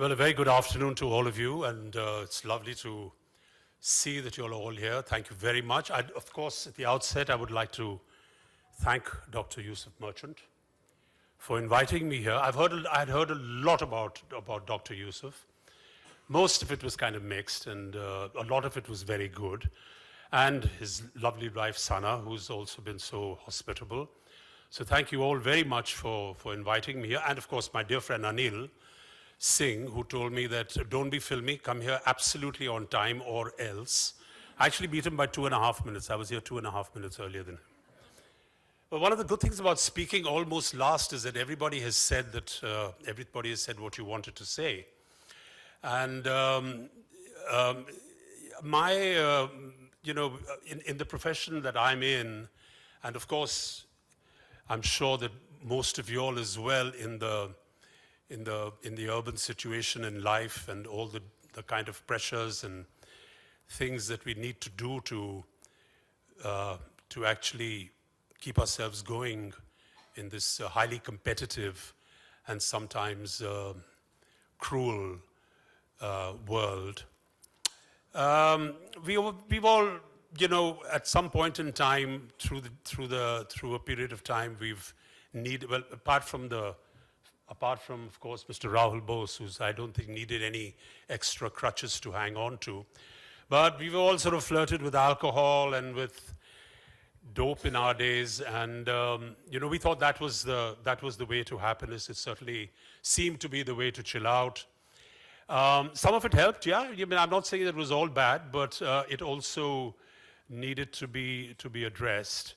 Well, a very good afternoon to all of you, and it's lovely to see that you're all here. Thank you very much. Of course, at the outset, I would like to thank Dr. Yusuf Merchant for inviting me here. I'd heard a lot about Dr. Yusuf. Most of it was kind of mixed, and a lot of it was very good. And his lovely wife, Sana, who's also been so hospitable. So thank you all very much for inviting me here. And of course, my dear friend Anil Singh, who told me that don't be filmy, come here absolutely on time or else. I actually beat him by 2.5 minutes. I was here 2.5 minutes earlier than him. But one of the good things about speaking almost last is that everybody has said what you wanted to say. And in the profession that I'm in, and of course, I'm sure that most of you all as well in the urban situation in life and all the kind of pressures and things that we need to do to actually keep ourselves going in this highly competitive and sometimes cruel world. We've all, at some point in time through a period of time, we've needed, well, apart from of course Mr. Rahul Bose, who's I don't think needed any extra crutches to hang on to, but we've all sort of flirted with alcohol and with dope in our days, and we thought that was the way to happiness. It certainly seemed to be the way to chill out. Some of it helped, yeah. I'm not saying it was all bad, but it also needed to be addressed.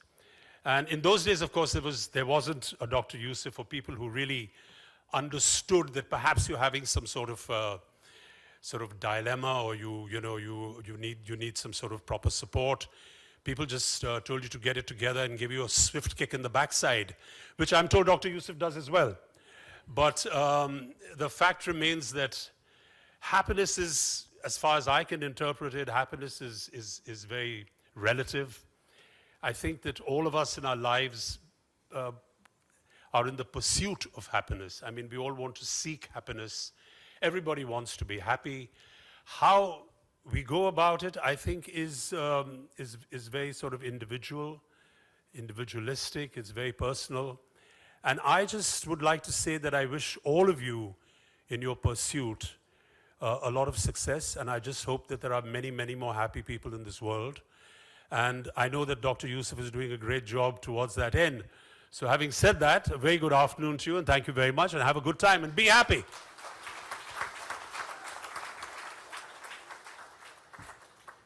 And in those days, of course, there wasn't a Dr. Yusuf or people who really understood that perhaps you're having some sort of dilemma, or you need some sort of proper support. People just told you to get it together and give you a swift kick in the backside, which I'm told Dr. Yusuf does as well. But the fact remains that happiness is, as far as I can interpret it, happiness is very relative. I think that all of us in our lives are in the pursuit of happiness. I mean, we all want to seek happiness. Everybody wants to be happy. How we go about it, I think, is very sort of individualistic. It's very personal. And I just would like to say that I wish all of you in your pursuit a lot of success, and I just hope that there are many, many more happy people in this world. And I know that Dr. Yusuf is doing a great job towards that end. So having said that, a very good afternoon to you, and thank you very much, and have a good time, and be happy.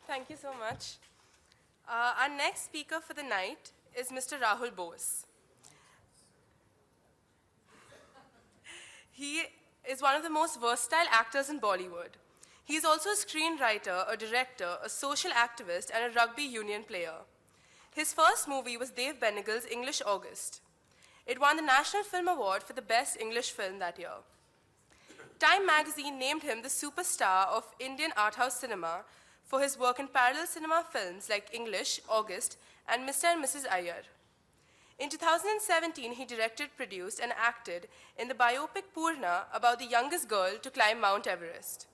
Thank you so much. Our next speaker for the night is Mr. Rahul Bose. He is one of the most versatile actors in Bollywood. He is also a screenwriter, a director, a social activist, and a rugby union player. His first movie was Dave Benegal's English August. It won the National Film Award for the Best English Film that year. Time magazine named him the superstar of Indian art house cinema for his work in parallel cinema films like English, August, and Mr. and Mrs. Iyer. In 2017, he directed, produced, and acted in the biopic Purna about the youngest girl to climb Mount Everest.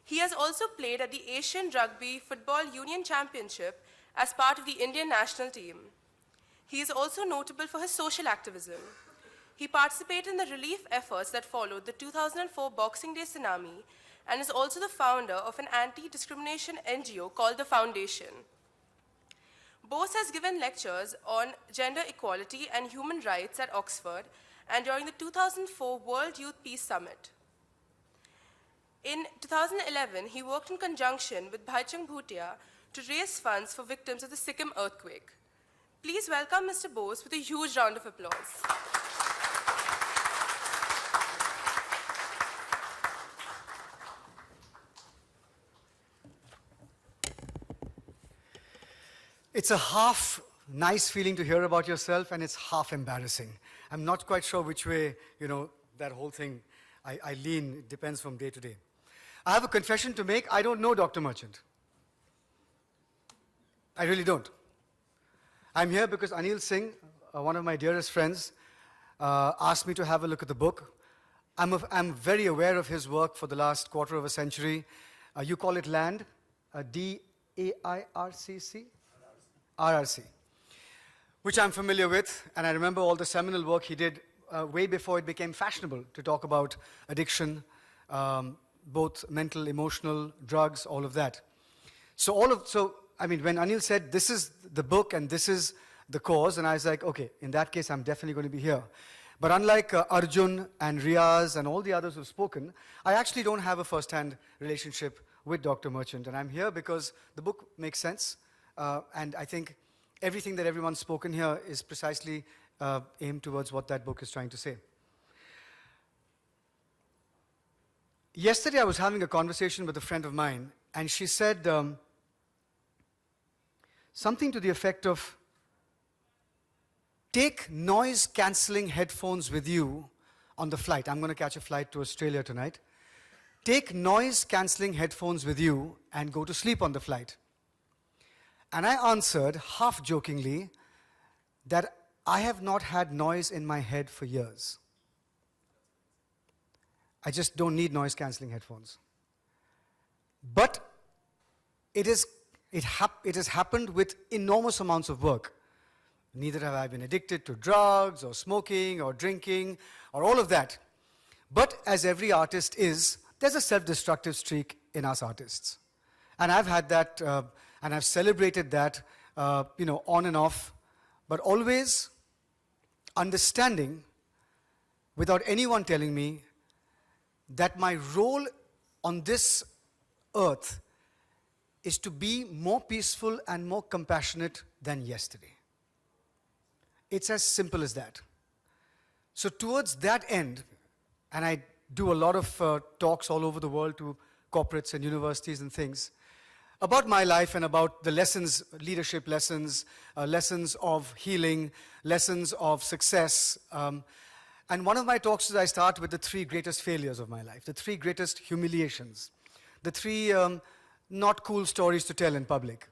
He has also played at the Asian Rugby Football Union Championship as part of the Indian national team. He is also notable for his social activism. He participated in the relief efforts that followed the 2004 Boxing Day tsunami and is also the founder of an anti-discrimination NGO called The Foundation. Bose has given lectures on gender equality and human rights at Oxford and during the 2004 World Youth Peace Summit. In 2011, he worked in conjunction with Bhaichung Bhutia to raise funds for victims of the Sikkim earthquake. Please welcome Mr. Bose with a huge round of applause. It's a half nice feeling to hear about yourself, and it's half embarrassing. I'm not quite sure which way, that whole thing, I lean. It depends from day to day. I have a confession to make. I don't know Dr. Merchant. I really don't. I'm here because Anil Singh, one of my dearest friends, asked me to have a look at the book. I'm very aware of his work for the last quarter of a century. You call it LAND, D-A-I-R-C-C? RRC, which I'm familiar with, and I remember all the seminal work he did way before it became fashionable to talk about addiction, both mental, emotional, drugs, all of that. So I mean, when Anil said, this is the book and this is the cause, and I was like, okay, in that case, I'm definitely going to be here. But unlike Arjun and Riaz and all the others who've spoken, I actually don't have a first-hand relationship with Dr. Merchant, and I'm here because the book makes sense, and I think everything that everyone's spoken here is precisely aimed towards what that book is trying to say. Yesterday, I was having a conversation with a friend of mine, and she said something to the effect of, take noise-cancelling headphones with you on the flight. I'm going to catch a flight to Australia tonight. Take noise-cancelling headphones with you and go to sleep on the flight. And I answered, half-jokingly, that I have not had noise in my head for years. I just don't need noise-cancelling headphones. But it has happened with enormous amounts of work. Neither have I been addicted to drugs or smoking or drinking or all of that. But as every artist is, there's a self-destructive streak in us artists. And I've had that, and I've celebrated that, on and off, but always understanding, without anyone telling me, that my role on this earth is to be more peaceful and more compassionate than yesterday. It's as simple as that. So towards that end, and I do a lot of talks all over the world to corporates and universities and things, about my life and about the lessons, leadership lessons, lessons of healing, lessons of success. And one of my talks is I start with the 3 greatest failures of my life, the 3 greatest humiliations, the 3 not cool stories to tell in public.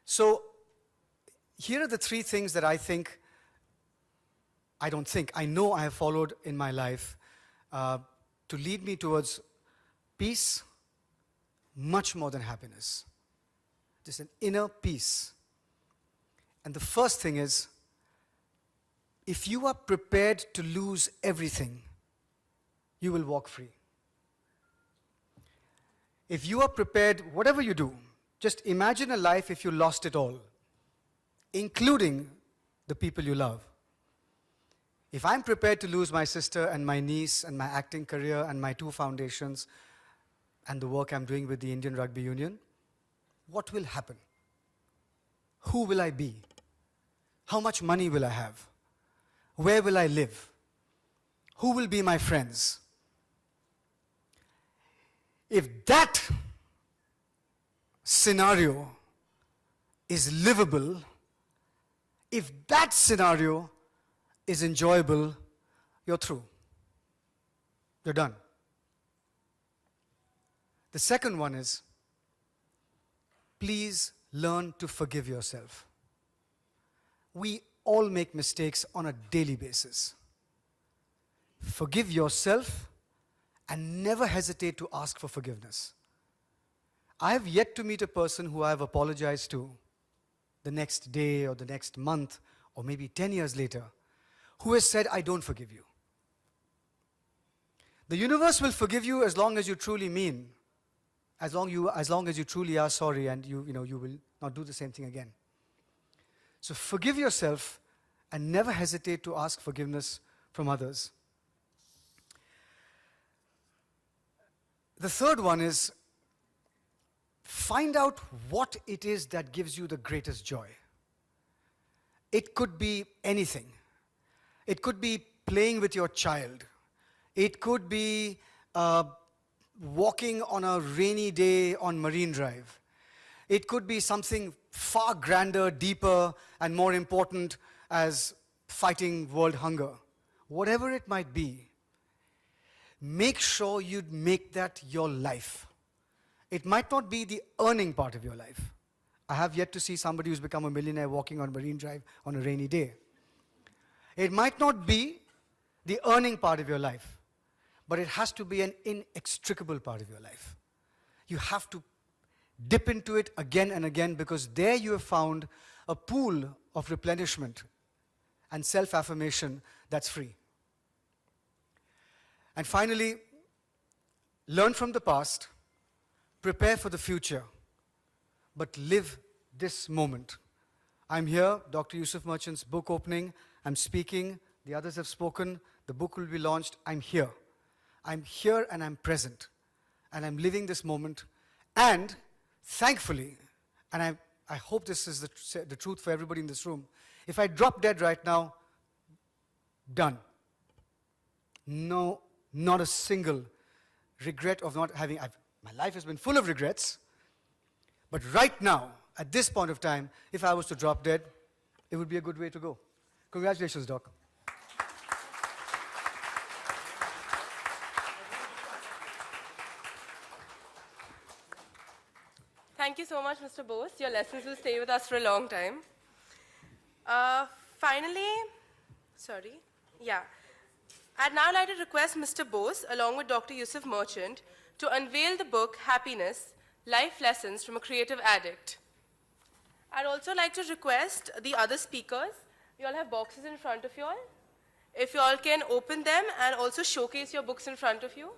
So here are the 3 things that I know I have followed in my life to lead me towards peace, much more than happiness. Just an inner peace. And the first thing is, if you are prepared to lose everything, you will walk free. If you are prepared, whatever you do, just imagine a life if you lost it all, including the people you love. If I'm prepared to lose my sister and my niece and my acting career and my 2 foundations and the work I'm doing with the Indian Rugby Union, what will happen? Who will I be? How much money will I have? Where will I live? Who will be my friends? If that scenario is livable, if that scenario is enjoyable, you're through. You're done. The second one is, please learn to forgive yourself. We all make mistakes on a daily basis. Forgive yourself and never hesitate to ask for forgiveness. I have yet to meet a person who I have apologized to the next day or the next month or maybe 10 years later who has said, I don't forgive you. The universe will forgive you as long as you truly mean, as long as you truly are sorry and you will not do the same thing again. So forgive yourself and never hesitate to ask forgiveness from others. The third one is, find out what it is that gives you the greatest joy. It could be anything. It could be playing with your child. It could be walking on a rainy day on Marine Drive. It could be something far grander, deeper, and more important as fighting world hunger. Whatever it might be, make sure you make that your life. It might not be the earning part of your life. I have yet to see somebody who's become a millionaire walking on Marine Drive on a rainy day. It might not be the earning part of your life, but it has to be an inextricable part of your life. You have to dip into it again and again, because there you have found a pool of replenishment and self-affirmation that's free. And finally, learn from the past, prepare for the future, but live this moment. I'm here, Dr. Yusuf Merchant's book opening. I'm speaking. The others have spoken. The book will be launched. I'm here. I'm here and I'm present. And I'm living this moment. And thankfully, and I hope this is the truth for everybody in this room, if I drop dead right now, done. No, not a single regret of not having, my life has been full of regrets, but right now, at this point of time, if I was to drop dead, it would be a good way to go. Congratulations, Doc. Thank you so much, Mr. Bose. Your lessons will stay with us for a long time. Finally, I'd now like to request Mr. Bose, along with Dr. Yusuf Merchant, to unveil the book, Happyness, Life Lessons from a Creative Addict. I'd also like to request the other speakers, you all have boxes in front of you all. If you all can open them and also showcase your books in front of you.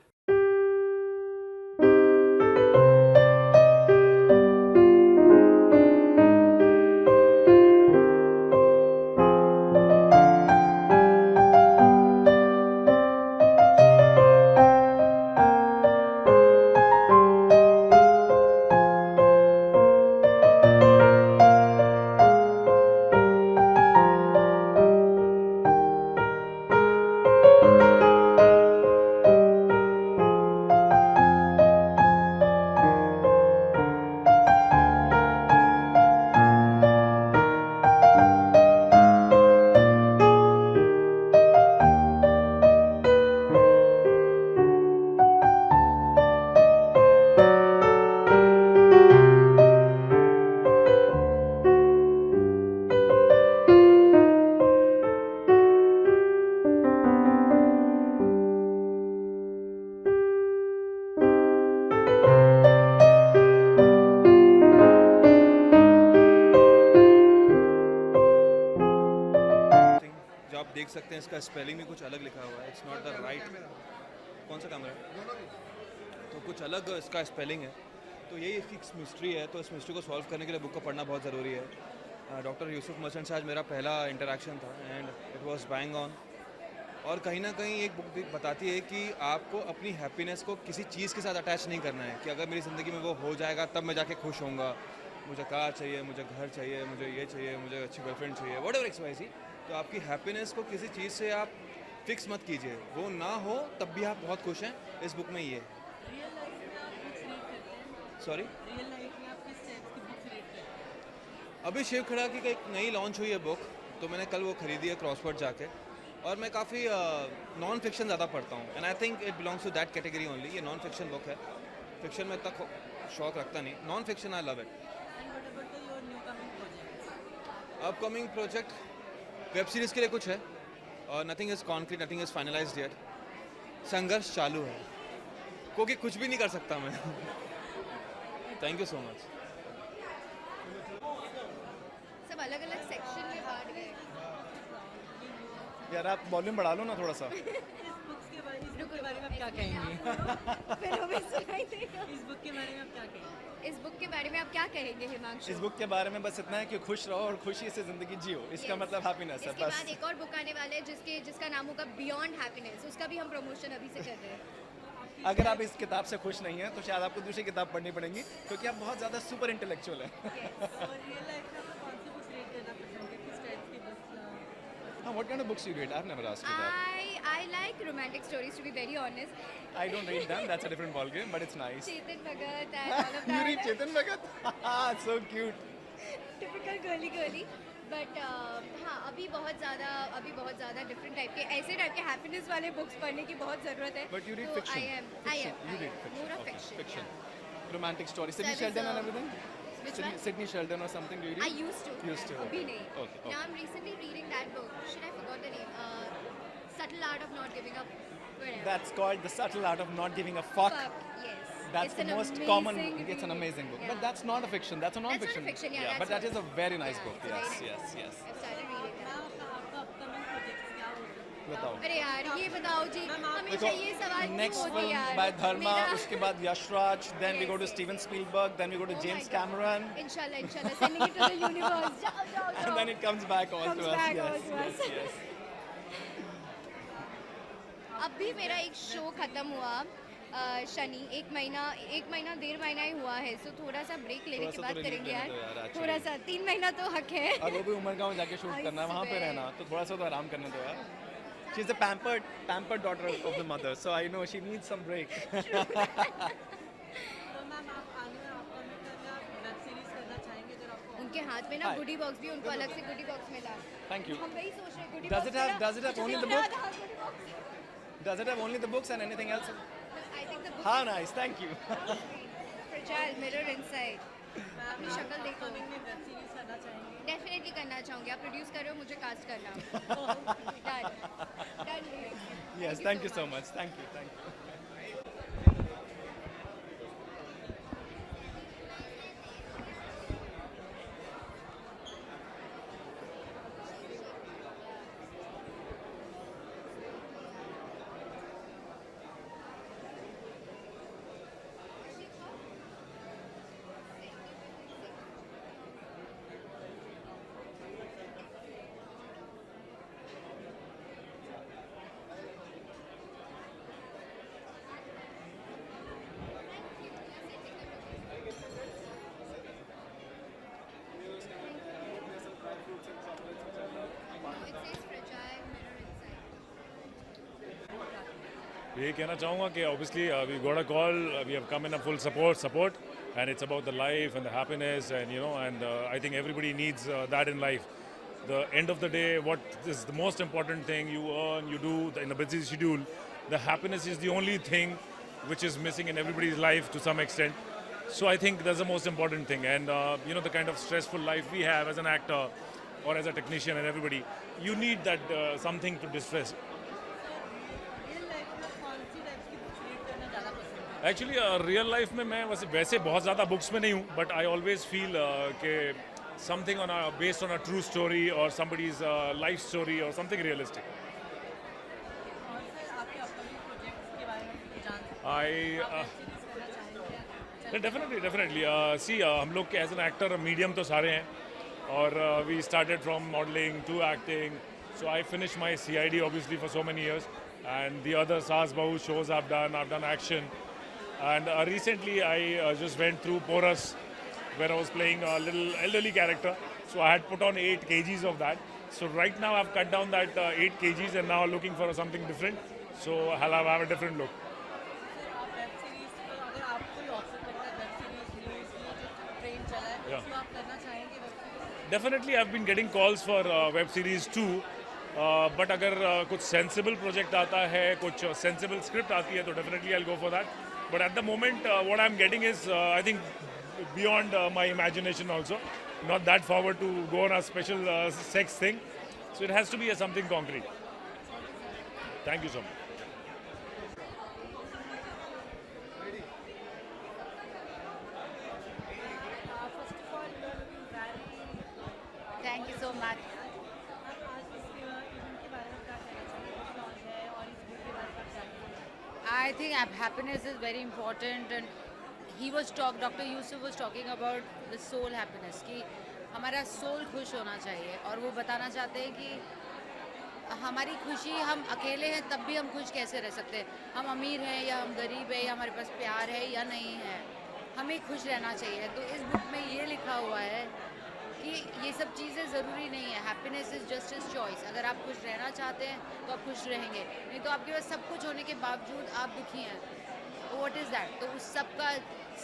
देख सकते हैं इसका spelling भी कुछ अलग लिखा हुआ है. It's not the right. कौन सा कैमरा है? तो कुछ अलग इसका स्पेलिंग है. तो यही इसकी मिस्ट्री है. तो इस मिस्ट्री को सॉल्व करने के लिए बुक को पढ़ना बहुत ज़रूरी है. डॉक्टर यूसुफ मर्चेंट से आज मेरा पहला इंटरेक्शन था and it was bang on. और कहीं ना कहीं एक बुक बताती है कि आपको अपनी हैप्पीनेस को किसी चीज़ के साथ अटैच नहीं करना है कि अगर मेरी ज़िंदगी में वो हो जाएगा तब मैं जाके खुश होऊंगा. मुझे कार चाहिए, मुझे घर चाहिए, मुझे ये चाहिए, मुझे अच्छी गर्लफ्रेंड चाहिए, वट एवर XYZ. तो आपकी हैप्पीनेस को किसी चीज़ से आप फिक्स मत कीजिए. वो ना हो तब भी आप बहुत खुश हैं. इस बुक में ये सॉरी अभी शिव खड़ा की एक नई लॉन्च हुई है बुक, तो मैंने कल वो खरीदी है क्रॉसवर्ड जाके. और मैं काफ़ी नॉन फिक्शन ज़्यादा पढ़ता हूँ and I think it belongs to that category only. ये नॉन फिक्शन बुक है. फिक्शन में तक शौक रखता नहीं. Non fiction I love it. Upcoming project web series के लिए कुछ है और nothing is concrete, nothing is finalised yet. संघर्ष चालू है क्योंकि कुछ भी नहीं कर सकता मैं. Thank you so much. सब अलग अलग सेक्शन में बांट गए. यार आप वॉल्यूम बढ़ा लो ना थोड़ा सा. इस बुक के बारे में आप क्या कहेंगे? फिर हमें सुनाई देगा. इस बुक के बारे में आप क्या कहेंगे? इस बुक के बारे में आप क्या कहेंगे हिमांशु? इस बुक के बारे में बस इतना है कि खुश रहो और खुशी से ज़िंदगी जियो. इसका मतलब हैप्पीनेस है इसके बस. बाद एक और बुक आने वाले है जिसका नाम होगा बियॉन्ड हैप्पीनेस. उसका भी हम प्रमोशन अभी से कर रहे हैं. अगर आप इस किताब से खुश नहीं हैं तो शायद आपको दूसरी किताब पढ़नी पड़ेगी क्योंकि आप बहुत ज़्यादा सुपर इंटेलेक्चुअल हैं. और रियल लाइफ में आप कौन सी बुक्स रीड करना पसंद है? किस टाइप की बुक्स? हाँ, what kind of books you read? I've never asked you that. I like romantic stories, to be very honest. I don't read them. That's a different ball game, but it's nice. Chetan Bhagat and all of You read that. Chetan Bhagat? So cute. Typical girly. But हाँ, अभी बहुत ज़्यादा different type के ऐसे type के happiness वाले books पढ़ने की बहुत ज़रूरत है. But you read So fiction. I am. You read fiction. More of Okay, fiction. fiction. Yeah. Romantic stories. Sydney So I was, Sheldon and everything? Which one? Sydney Sheldon or something, do you read? I used to. Used to. अभी Okay. नहीं. Okay. Now I'm recently reading that book. Shit, I forgot the name. Subtle Art of Not not giving up. Whatever. That's called The Subtle Art of Not Giving a Fuck. Yes. That's It's the an most common. amazing It's an read. amazing book, Yeah. but that's not a fiction. That's a non-fiction. non-fiction, yeah, but that's that is a what- very nice yeah, book. it's a very Yes, nice yes, yes. I've started reading that. Ma'am आपका upcoming projects क्या हो रहे हैं? बताओ. अरे यार ये बताओ जी हमेशा देखो, ये सवाल क्यों next होती film यार by Dharma, मेरा- उसके बाद Yashraj, then we go to Yes. Steven Spielberg, then we go to Oh my James God. Cameron, Inshallah sending it to the universe जाओ and then it comes back all Comes to us. back Yes, all to yes, us. yes. अभी मेरा एक show खत्म हुआ शनि एक महीना 1.5 महीना ही हुआ है सो थोड़ा सा ब्रेक लेने थोड़ा की सा बात तो करेंगे relief यार लेने दो यार, actually. थोड़ा सा 3 महीना तो हक है और वो भी उमरगांव जाके शूट I करना है, वहाँ पे swear. रहना, तो थोड़ा सा तो आराम करने दो यार. She's the pampered daughter of the mother, so I know she needs some break. तो मैम आप आने में अपकमिंग करना वेब सीरीज करना चाहेंगे अगर आपको उनके हाथ में ना Hi. गुडी बॉक्स भी उनको अलग से गुडी बॉक्स मिला Thank you. हम वही सोच रहे गुडी Does box it have only the book? Does it have only the books and anything else? I think the book How nice, thank you. Fragile mirror inside अपनी शक्ल देखो अपकमिंग में web series करना चाहेंगे? डेफिनेटली करना चाहूँगी आप produce कर रहे हो मुझे कास्ट करना done Yes, thank you so much. Thank you. ये कहना चाहूँगा कि obviously we got a call, we have come in a full support, and it's about the life and the happiness, and I think everybody needs that in life. The end of the day, what is the most important thing you earn, you do in a busy schedule. The happiness is the only thing which is missing in everybody's life to some extent. So I think that's the most important thing, and the kind of stressful life we have as an actor or as a technician and everybody, you need that something to distress. Real life में कौन सी types की books read करना ज़्यादा पसंद है? Actually real life में मैं वैसे बहुत ज़्यादा बुक्स में नहीं हूँ, बट आई ऑलवेज फील कि something based on a true story और समबडीज लाइफ स्टोरी और समथिंग रियलिस्टिक. और सर आपके अपकमिंग प्रोजेक्ट्स के बारे में कुछ जान सकते आई हैं? आप वेब सीरीज करना चाहेंगे? डेफिनेटली सी हम लोग के एज एन एक्टर मीडियम तो सारे हैं, और we started from modelling to acting. So I finished my CID obviously for so many years, and the other Saas Bahu shows I've done action, and recently I just went through Porous, where I was playing a little elderly character, so I had put on 8 kgs of that. So right now I've cut down that 8 kgs and now looking for something different, so I'll have a different look. Sir आप web series अगर आपको कोई offer करता है web series news ये जो trend चला है Yeah. तो आप करना चाहेंगे web series? Definitely I've been getting calls for web series too, but अगर कुछ sensible project आता है, कुछ sensible script आती है, तो definitely I'll go for that. But at the moment what I'm getting is I think beyond my imagination also, not that forward to go on a special sex thing, so it has to be something concrete. Thank you so much. First of all you are looking very Thank you so much. आप आज इस event के बारे में क्या कहना चाहेंगे book launch है और इस बुक के बारे में क्या कहना चाहेंगे? I think happiness is very important, and Dr. Yusuf was talking about the soul happiness कि हमारा सोल खुश होना चाहिए, और वो बताना चाहते हैं कि हमारी खुशी, हम अकेले हैं तब भी हम खुश कैसे रह सकते हैं, हम अमीर हैं या हम गरीब हैं या हमारे पास प्यार है या नहीं है, हमें खुश रहना चाहिए. तो इस बुक में ये लिखा हुआ है कि ये सब चीज़ें ज़रूरी नहीं है. Happiness is just is choice. अगर आप खुश रहना चाहते हैं तो आप खुश रहेंगे, नहीं तो आपके पास सब कुछ होने के बावजूद आप दुखी हैं. What is that? तो उस सब का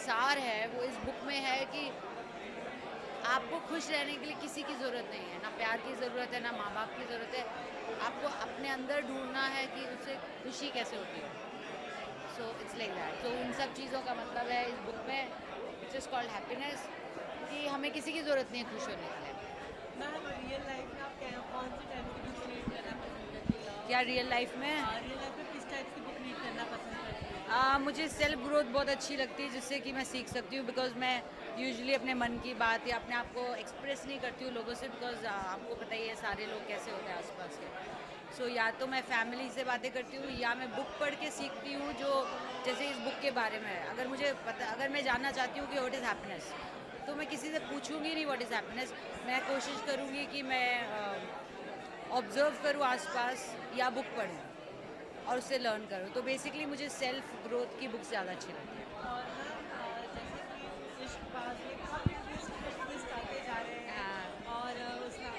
सार है वो इस बुक में है कि आपको खुश रहने के लिए किसी की ज़रूरत नहीं है, ना प्यार की ज़रूरत है, ना माँ बाप की ज़रूरत है. आपको अपने अंदर ढूंढना है कि उससे खुशी कैसे होती है. So it's like that. तो उन सब चीज़ों का मतलब है इस बुक में, इट्स जस्ट कॉल्ड हैप्पीनेस, कि हमें किसी की ज़रूरत नहीं है खुश होने के लिए. मैम रियल लाइफ में आप कौन सी टाइप की बुक्स रीड करना पसंद करती हैं? क्या रियल लाइफ में? रियल लाइफ में किस टाइप की बुक रीड करना पसंद करती है? मुझे सेल्फ ग्रोथ बहुत अच्छी लगती है, जिससे कि मैं सीख सकती हूँ, बिकॉज मैं यूजुअली अपने मन की बात या अपने आप को एक्सप्रेस नहीं करती हूँ लोगों से, बिकॉज आपको पता ही है सारे लोग कैसे होते हैं आसपास के। सो या तो मैं फैमिली से बातें करती हूँ या मैं बुक पढ़ के सीखती हूँ, जो जैसे इस बुक के बारे में है। अगर मैं जानना चाहती हूँ कि व्हाट इज़ हैप्पीनेस, तो मैं किसी से पूछूंगी नहीं व्हाट इज़ हैप्पीनेस। मैं कोशिश करूँगी कि मैं ऑब्ज़र्व करूँ आसपास या बुक पढूं और उससे लर्न करूँ। तो बेसिकली मुझे सेल्फ ग्रोथ की बुक्स ज़्यादा अच्छी लगती हैं। और जैसे कि इश्कबाज़ में काफ़ी ट्विस्ट आते जा रहे हैं और उसके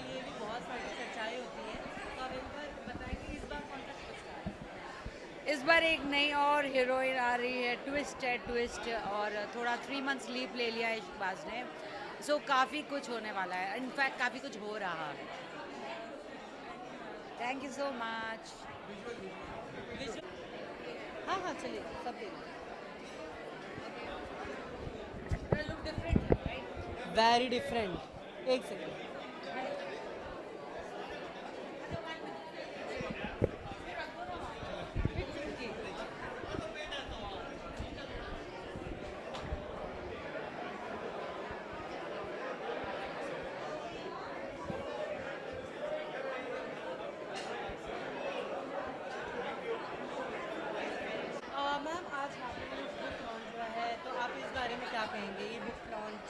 लिए भी बहुत सारी सच्चाई होती है, तो आप एक बार बताएंगे इस बार कौन सा ट्विस्ट आ रहा है? इस बार एक नई और हीरोइन आ रही है, ट्विस्ट, और थोड़ा 3 मंथ्स लीव ले लिया है इश्कबाज़ ने। सो काफ़ी कुछ होने वाला है, इनफैक्ट काफ़ी कुछ हो रहा है। Thank you so much. हाँ चलिए सब दे लुक डिफरेंट है, राइट? Very different. एक सेकेंड। मैम आज हैप्पीनेस बुक लॉन्च हुआ है, तो आप इस बारे में क्या कहेंगे? ये बुक लॉन्च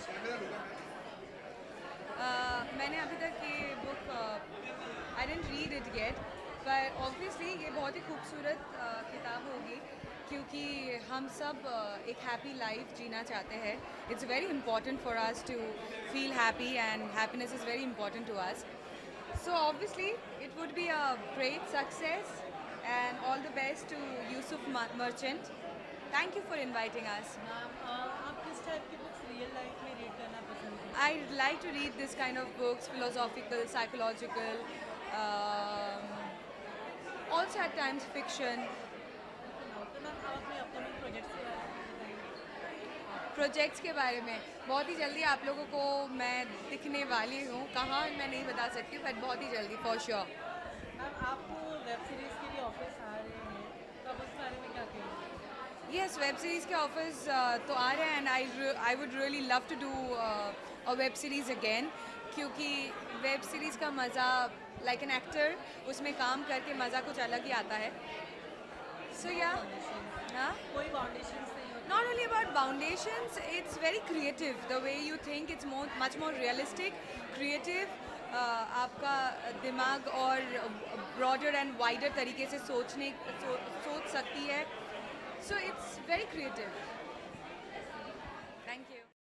मैंने अभी तक ये book I didn't read it yet, पर ऑब्वियसली ये बहुत ही खूबसूरत किताब होगी, क्योंकि हम सब एक हैप्पी लाइफ जीना चाहते हैं। It's very important for us to feel happy and happiness is very important to us. So obviously it would be a great success, and all the best to Yusuf Merchant. Thank you for inviting us. Ma'am आप किस type की books real life में read करना पसंद करते I like to read this kind of books, philosophical, psychological, also at times fiction. हैं? तो ma'am आप अपने अपकमिंग प्रोजेक्ट्स के बारे में बताएंगे? प्रोजेक्ट्स के बारे में बहुत ही जल्दी आप लोगों को मैं दिखने वाली हूँ। कहाँ मैं नहीं बता सकती, बट बहुत ही जल्दी फॉर श्योर। मैम आपको वेब सीरीज़ के लिए ऑफर्स आ रहे हैं, तो आप उस बारे में क्या कहेंगे? Yes, वेब सीरीज़ के ऑफर्स तो आ रहे हैं, and I would really love to do a web series again, क्योंकि वेब सीरीज़ का मज़ा, लाइक एन एक्टर, उसमें काम करके मज़ा कुछ अलग ही आता है। सो या कोई बाउंडेशंस नहीं होती? not only about foundations, it's very creative. The way you think, it's much more realistic, creative. आपका दिमाग और broader and wider तरीके से सोच सकती है. So it's very creative.